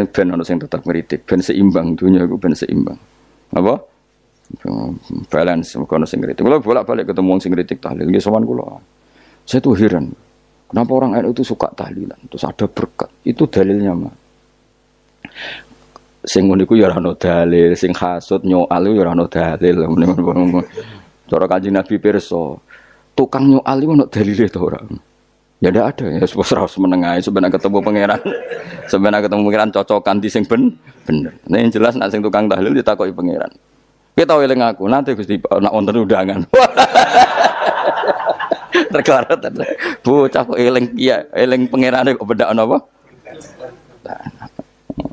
ben ono sing tetep ngritik, ben seimbang dunia iku ben seimbang. Apa? Balance kono sing ngritik. Kula bolak-balik ketemu wong sing ngritik tahlil nggih sowan kula. Saya tuh heran. Kenapa orang NU itu suka tahlilan? Terus ada berkat. Itu dalilnya mah. Sing ngono iku ya ora ono dalil, sing hasud nyoal ya ora ono dalil. Cara Kanjeng Nabi pirsa, tukang nyoal iku ono dalile to ora? Ya ndak ada ya, harus menengahi sebenarnya ketemu pangeran. Sebenarnya ketemu pangeran cocokan di sing bener. Nah yang jelas nek sing tukang tahlil ditakoki pangeran. Kita eling aku, nanti Gusti nak wonten undangan. Terkara bocah kok eling iya, eling pangerane kok bedakno apa?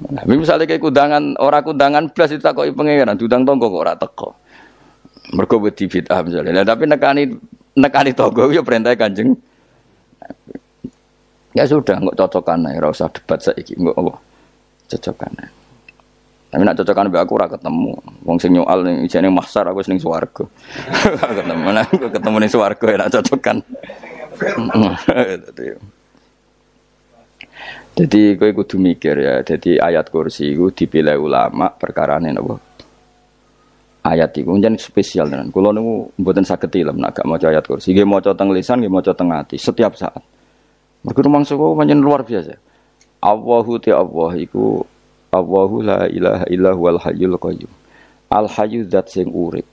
Nah, misalnya kayak kundangan, orang kundangan blas ditakoki pangeran, diundang tonggo kok ora teko. Mergo wedi bid'ah misalnya. Nah, tapi nekani tonggo ya perintah Kanjeng. Ya sudah, nggak cocokan ae, ora usah debat saiki, nggak apa. Cocokan ae. Tapi nak cocokan mbek aku ora ketemu. Wong sing nyoal ning ijene mahsyar aku ning swarga. Ketemu aku ketemu ning swarga ya nak cocokan. Jadi kowe kudu mikir ya. Jadi ayat kursi iku dipilih ulama perkarane napa? Ayat iku njen spesial tenan. Kula niku mboten saged ilem nek gak maca ayat kursi. Nggih maca teng lisan, nggih maca teng ati setiap saat. Mergo rumangsa kok pancen luar biasa. Allahu ta Allah iku Allahu la ilaha illa huwal hayyul qayyum. Al hayyu zat sing urip.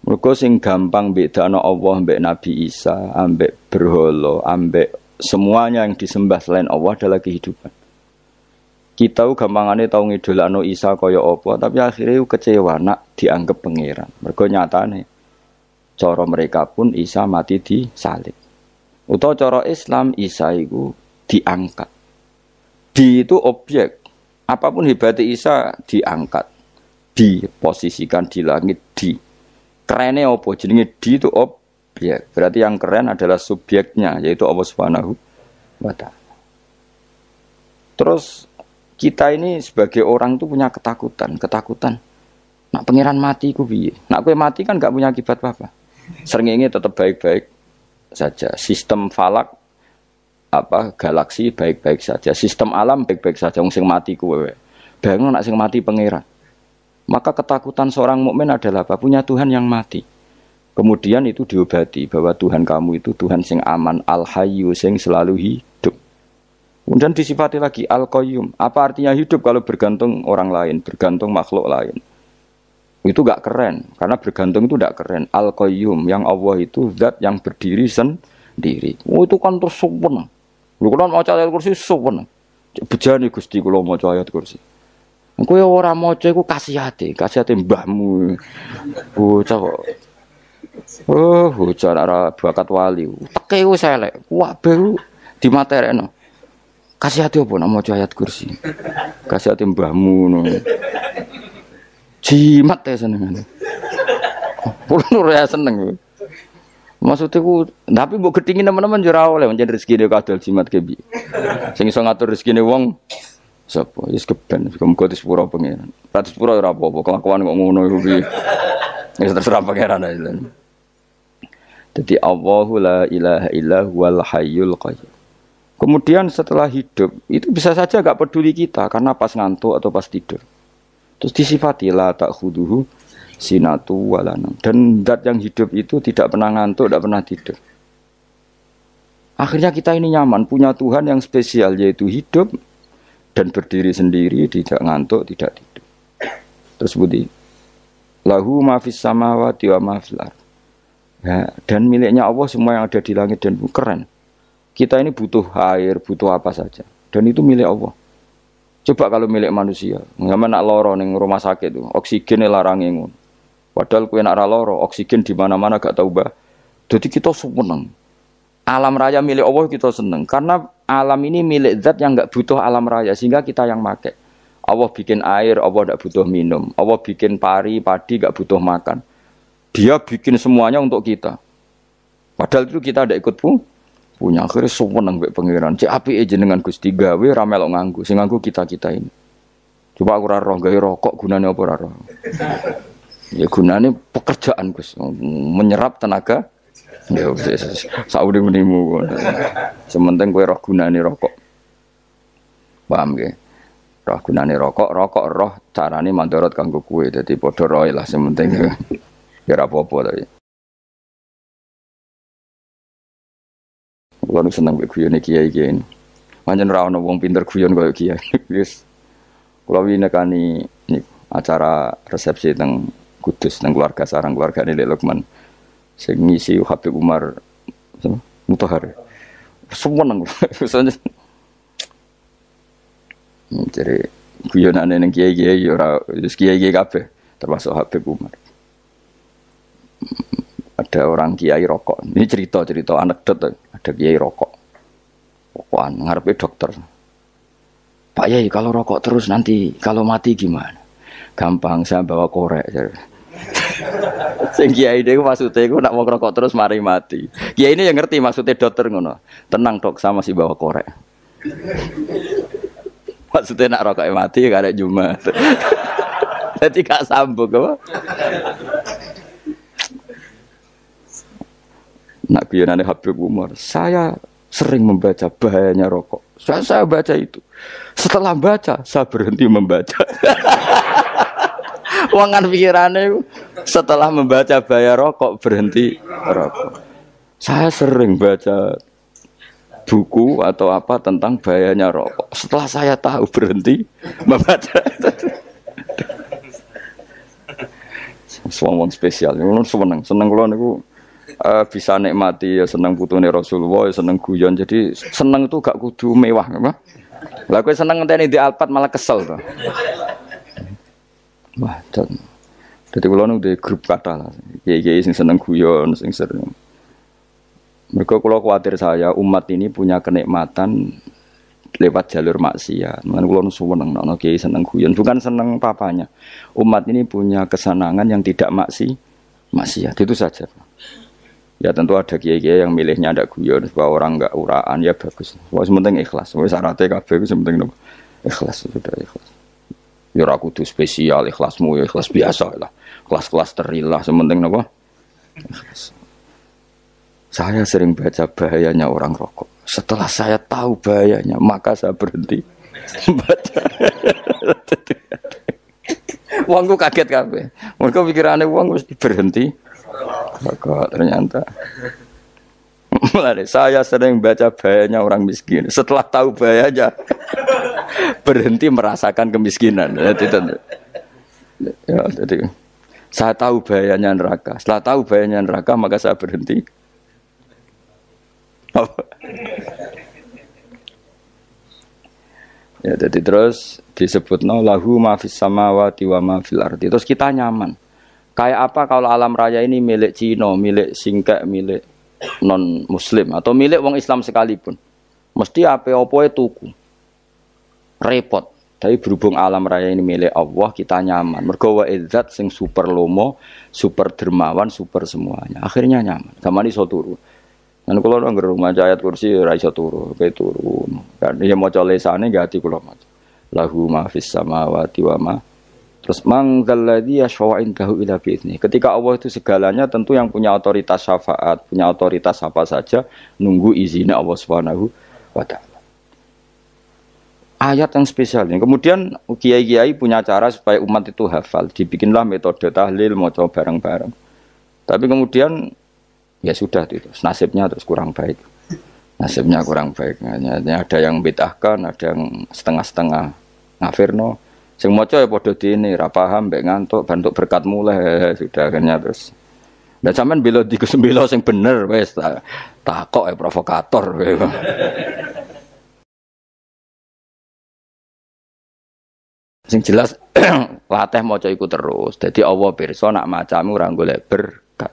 Mergo sing gampang bedakno Allah mbek Nabi Isa, ambek berhala, ambek semuanya yang disembah selain Allah adalah kehidupan. Kita gampangane tau ngidolakno Isa kaya apa, tapi akhirnya kecewa nak dianggap pangeran. Mergo nyatane cara mereka pun Isa mati disalib. Utawa cara Islam Isa iku diangkat. Di itu objek. Apapun hebatnya Isa diangkat. Diposisikan di langit di. Kerene apa jenenge di itu objek. Berarti yang keren adalah subjeknya yaitu Allah Subhanahu wa taala. Terus kita ini sebagai orang tuh punya ketakutan. Nak pangeran mati ku piye? Nak kowe mati kan gak punya akibat apa-apa. Srengenge tetap baik-baik saja. Sistem falak galaksi baik-baik saja. Sistem alam baik-baik saja. Wong sing mati kuwe. Bayangno nak sing mati pangeran. Maka ketakutan seorang mukmin adalah apa? Punya Tuhan yang mati. Kemudian itu diobati bahwa Tuhan kamu itu Tuhan sing aman, al-hayyu sing selalu hidup. Kemudian disifati lagi al-qayyum. Apa artinya hidup kalau bergantung orang lain, bergantung makhluk lain? Itu gak keren, karena bergantung itu gak keren. Al-qayyum, yang Allah itu zat yang berdiri sendiri. Oh itu kan terus suwen. Lu kan maca ayat kursi suwen. Bejane Gusti kula maca ayat kursi. Kowe ora maca iku kasihate mbahmu. Bocah kok. Oh, bocah ora bakat wali. Teke wis elek. Wah, baru dimaterekno. Kasihate opo nek maca ayat kursi? Kasihate mbahmu ngono. Jimat ya senengane. Kulo ora seneng. Maksudnya ku, tapi mbok gedhingi teman-teman yo ora oleh pancen rezekine kadal jimat kebi. Sing iso ngatur rezekine wong sapa? Wis keben, muga disepuro pengiran. Ra disepuro ora apa-apa, kelakuan kok ngono iku piye. Wis terserah pangeran ae. Jadi Allahu la ilaha illa huwal hayyul qayyum. Kemudian setelah hidup, itu bisa saja gak peduli kita karena pas ngantuk atau pas tidur. Terus disifati la ta'khuduhu sinatu walanam. Dan zat yang hidup itu tidak pernah ngantuk, tidak pernah tidur. Akhirnya kita ini nyaman, punya Tuhan yang spesial, yaitu hidup dan berdiri sendiri, tidak ngantuk, tidak tidur. Terus budi lahu ma fis samawati wa ma fil ardh. Ya, dan miliknya Allah semua yang ada di langit dan bumi. Keren. Kita ini butuh air, butuh apa saja. Dan itu milik Allah. Coba kalau milik manusia, nggak nak loro ning rumah sakit itu, oksigen larang ngono. Padahal kowe nak ra loro, oksigen di mana-mana gak tahu bah. Jadi kita seneng. Alam raya milik Allah kita seneng karena alam ini milik zat yang enggak butuh alam raya sehingga kita yang pakai. Allah bikin air, Allah enggak butuh minum. Allah bikin padi enggak butuh makan. Dia bikin semuanya untuk kita. Padahal itu kita ndak ikut punya. Akhirnya seneng mbek pangeran. Cek apike jenengan Gusti gawe ra melok nganggo. Sing nganggo kita-kita ini. Coba aku ora roh gawe rokok gunane apa ora roh. Ya gunane pekerjaan Gus, menyerap tenaga. Ya wis saurip-uripmu. Sementing kowe roh gunane rokok. Paham nggih? Roh gunane rokok roh carane mandorot kanggo kowe. Dadi padha roe lah sementing ya ora apa-apa tapi. Kulo nu seneng guyone kiai-kiai ini. Pancen ora ono wong pinter guyon koyo kiai. Wis kulo winekani acara resepsi teng Kudus teng keluarga sarang keluargane Lek Lukman. Sing ngisi Habib Umar Mutahar. Semeneng. Jadi guyonane ning kiai-kiai ya ora wis kiai-kiai kabeh termasuk Habib Umar. Ada orang kiai rokok. Ini cerita anekdot. Ada kiai rokok. Rokokan ngarepe dokter. Pak Yai kalau rokok terus nanti kalau mati gimana? Gampang saya bawa korek. Sing kiai niku maksude iku nak mau rokok terus mari mati. Kiai ini yang ngerti maksudnya dokter ngono. Tenang dok, sama si bawa korek. Maksudnya nak rokoknya mati gak ada Jumat. Jadi gak sambung apa? Nak guyonane Habib Umar, saya sering membaca bahayanya rokok. Saya baca itu. Setelah baca, saya berhenti membaca. Wangan pikirannya setelah membaca bahaya rokok berhenti rokok. Saya sering baca buku atau apa tentang bahayanya rokok. Setelah saya tahu berhenti membaca. Semua spesial. Seneng kalau niku bisa nikmati ya seneng putune Rasulullah, ya seneng guyon. Jadi seneng itu gak kudu mewah, apa? Lah kowe seneng ngenteni di Alphard malah kesel to. Wah, jadi kula nu di grup kata lah. Kiai-kiai sing seneng guyon, sing sering. Mereka kula khawatir saya umat ini punya kenikmatan lewat jalur maksiat. Mengene kula nu seneng ana kiai seneng guyon, bukan seneng papanya. Umat ini punya kesenangan yang tidak maksiat. Itu saja. Ya tentu ada kiai-kiai yang milihnya ada guyon supaya orang enggak uraan ya bagus. Wah penting ikhlas. Wis syaratnya kabeh iku penting ikhlas sudah ikhlas. Ya ora kudu spesial ikhlasmu ya ikhlas biasa lah. Kelas-kelas terilah sementing napa? Ikhlas. Saya sering baca bahayanya orang rokok. Setelah saya tahu bahayanya, maka saya berhenti baca. Wongku kaget kabeh. Mergo pikirane wong wis berhenti rokok ternyata. Mulai saya sering baca bahayanya orang miskin. Setelah tahu bahayanya, berhenti merasakan kemiskinan. Jadi saya tahu bahayanya neraka. Setelah tahu bahayanya neraka, maka saya berhenti. Ya, jadi terus disebutno lahu ma fis samawati wa ma fil ardi. Terus kita nyaman. Kayak apa kalau alam raya ini milik Cina, milik Singkek, milik non muslim atau milik wong Islam sekalipun. Mesti apa-apa tuku. Repot. Tapi berhubung alam raya ini milik Allah, kita nyaman. Mergo wa izzat sing super lomo, super dermawan, super semuanya. Akhirnya nyaman. Gamane iso turu. Dan kalau nang rumah ayat kursi ora iso turu, kae turu. Kan ya maca lesane gak ati kula maca. Lahu ma fis samawati wa ma. Terus manggal ladzi yashfa'u indahu ila bi'izni. Ketika Allah itu segalanya tentu yang punya otoritas syafaat, punya otoritas apa saja nunggu izinnya Allah Subhanahu wa taala. Ayat yang spesial ini. Kemudian kiai-kiai punya cara supaya umat itu hafal. Dibikinlah metode tahlil maca bareng-bareng. Tapi kemudian ya sudah itu. Nasibnya terus kurang baik. Nasibnya kurang baik. Ada yang bid'ahkan, ada yang setengah-setengah ngafirno. Sing maca ya padha dene, ra paham mbek ngantuk, bantuk berkat mulai sudah akhirnya terus. Dan sampean bela dikus bela sing bener wis takok ya provokator. Sing jelas latih maca iku terus. Dadi Allah pirsa nak macamu ora golek berkat.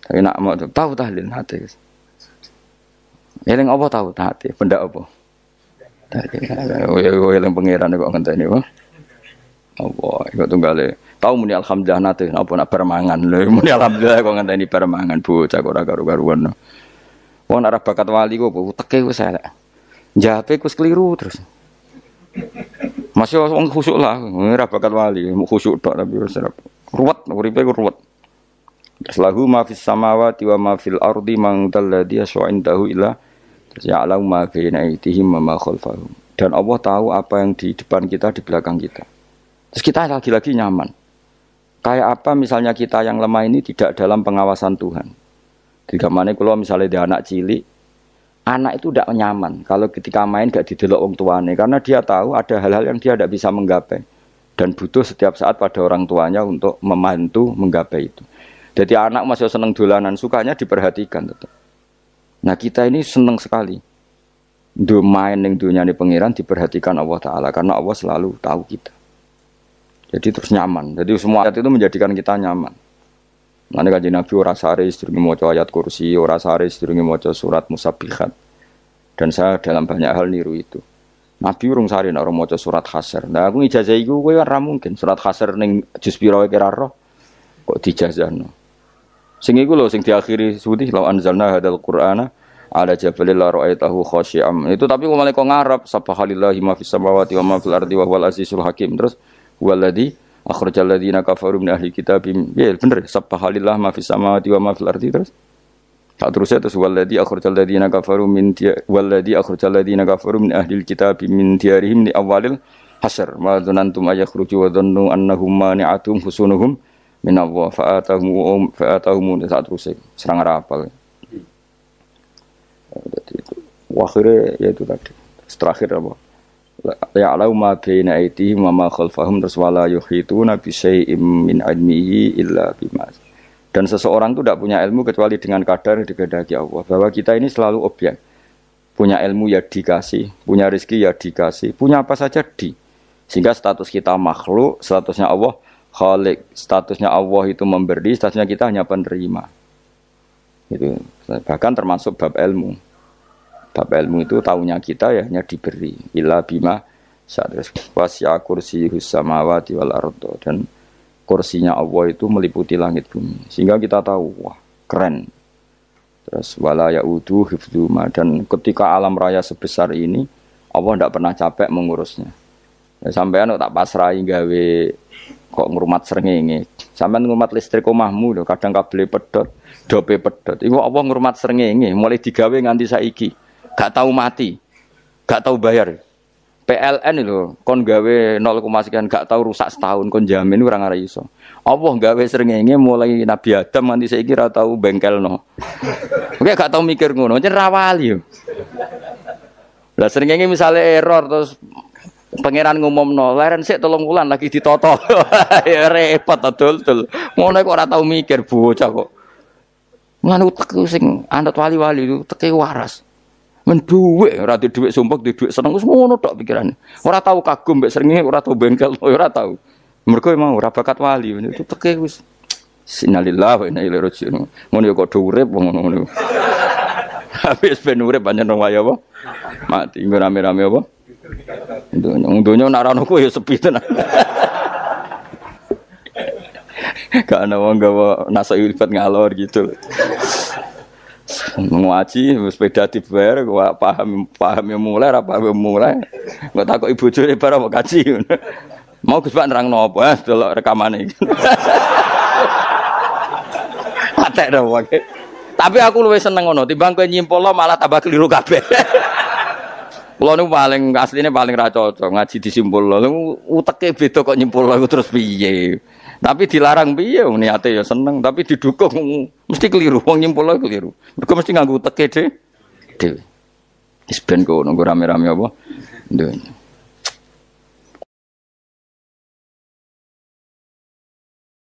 Tapi nak mau tahu tahlil hati. Eling apa tahu hati? Benda apa? Yang pangeran kok ngenteni wae. Apa iku tunggale. Tahu muni alhamdulillah nate apa nak permangan lho. Muni alhamdulillah kok ngenteni permangan bocah kok ora karu-karuan. Wong arep bakat wali kok teke wis elek. Jape wis keliru terus. Masih wong khusuk lah, ora bakat wali, khusuk tok tapi wis ruwet, uripe ku ruwet. Lahu ma fis samawati wa ma fil ardi man dalladhi yash'u indahu illa ya'lamu ma baina aydihim wa ma khalfahum. Dan Allah tahu apa yang di depan kita, di belakang kita. Terus kita lagi-lagi nyaman. Kayak apa misalnya kita yang lemah ini tidak dalam pengawasan Tuhan. Di kamane kalau misalnya dia anak cilik, anak itu tidak nyaman kalau ketika main gak didelok wong tuane, karena dia tahu ada hal-hal yang dia tidak bisa menggapai dan butuh setiap saat pada orang tuanya untuk membantu menggapai itu. Jadi anak masih seneng dolanan, sukanya diperhatikan tetap. Nah kita ini seneng sekali. Main yang dunia ini pengiran diperhatikan Allah Ta'ala karena Allah selalu tahu kita. Jadi terus nyaman. Jadi semua ayat itu menjadikan kita nyaman. Nanti Kanjeng Nabi ora sare sedurunge maca ayat kursi, ora sare sedurunge maca surat Musabbihat. Dan saya dalam banyak hal niru itu. Nabi urung sare nek ora maca surat Hasyr. Nah aku ijazah iku kowe ora mungkin surat Hasyr ning juz pira wae kira roh kok dijazahno. Sing iku lho sing diakhiri suwi law anzalna hadzal qur'ana ala jabalil la ra'aitahu khashi'am. Itu tapi kok malah kok ngarep subhanallahi ma fis samawati wa ma fil ardi wa huwal azizul hakim. Terus waladzi akhrajal ladzina kafaru min ahli kitabim. Ya bener subhanallahi ma fis samawati wa ma fil ardi terus. Tak terusnya terus waladzi akhrajal ladzina kafaru min ahli kitabim min diyarihim li awalil hasyr. Ma dzanantum ayakhruju wa dhannu annahum mani'atum husunuhum min Allah fa'atahum tak terusnya serang rapal. Jadi itu akhirnya yaitu tadi terakhir apa ya'lamu ma baina aydihim wa ma khalfahum terus wala yuhituna bi syai'in min ilmihi illa bima. Dan seseorang itu tidak punya ilmu kecuali dengan kadar yang dikehendaki Allah. Bahwa kita ini selalu objek. Punya ilmu ya dikasih, punya rezeki ya dikasih, punya apa saja di. Sehingga status kita makhluk, statusnya Allah khalik, statusnya Allah itu memberi, statusnya kita hanya penerima. Itu bahkan termasuk bab ilmu. Bab ilmu itu taunya kita ya hanya diberi illa bima sadres wasya kursiyus samawati wal ardo, dan kursinya Allah itu meliputi langit bumi sehingga kita tahu wah keren. Terus wala yaudu hifdzuma, dan ketika alam raya sebesar ini Allah tidak pernah capek mengurusnya. Ya sampean tak pasrahi gawe kok ngrumat srengenge. Sampean ngrumat listrik omahmu lho kadang kabel pedhot, dope pedhot. Iku Allah ngrumat srengenge mulai digawe nganti saiki. Gak tahu mati, gak tahu bayar. PLN lho, kon gawe 0, sekian gak tahu rusak setahun, kon jamin ora ngara iso. Allah gawe srengenge mulai Nabi Adam nganti saiki ora tahu bengkelno. Oke gak tahu mikir ngono, jen rawali yo. Lah srengenge misale error terus pangeran ngumumno, leren sik 3 wulan lagi ditoto. Ya repot dul. Ngono kok ora tahu mikir bocah kok. Ngono utek sing anut wali-wali itu teke waras. Men duwe ora di dhuwit sumpek di dhuwit seneng wis ngono tok pikirane. Ora tahu kagum mbek srengenge, ora tahu bengkel, ora tahu. Mergo emang ora bakat wali itu teke wis sinalillah wa inna ilaihi raji'un. Ngono ya kok do urip wong ngono. Habis ben urip pancen wong wae apa? Mati nggo rame-rame apa? Donya nak ana kok ya sepi tenan. Gak ana wong gawa nasa ibadat ngalor gitu. Ngaji sepeda dibayar gua paham yang mulai apa yang mulai nggak takut ibu juri barang mau kaji mau Gus Pak nerangno apa delok rekamane patek dah wae tapi aku luwih seneng ngono timbang kowe nyimpulno malah tambah keliru kabeh. Kulo niku paling asline paling ra cocok ngaji disimpulno uteke beda kok nyimpulno terus piye. Tapi dilarang piye wong niate ya seneng, tapi didukung mesti keliru, wong nyimpulno keliru. Mergo mesti nganggo teke dhewe. Wis ben kono rame-rame apa? Ndene.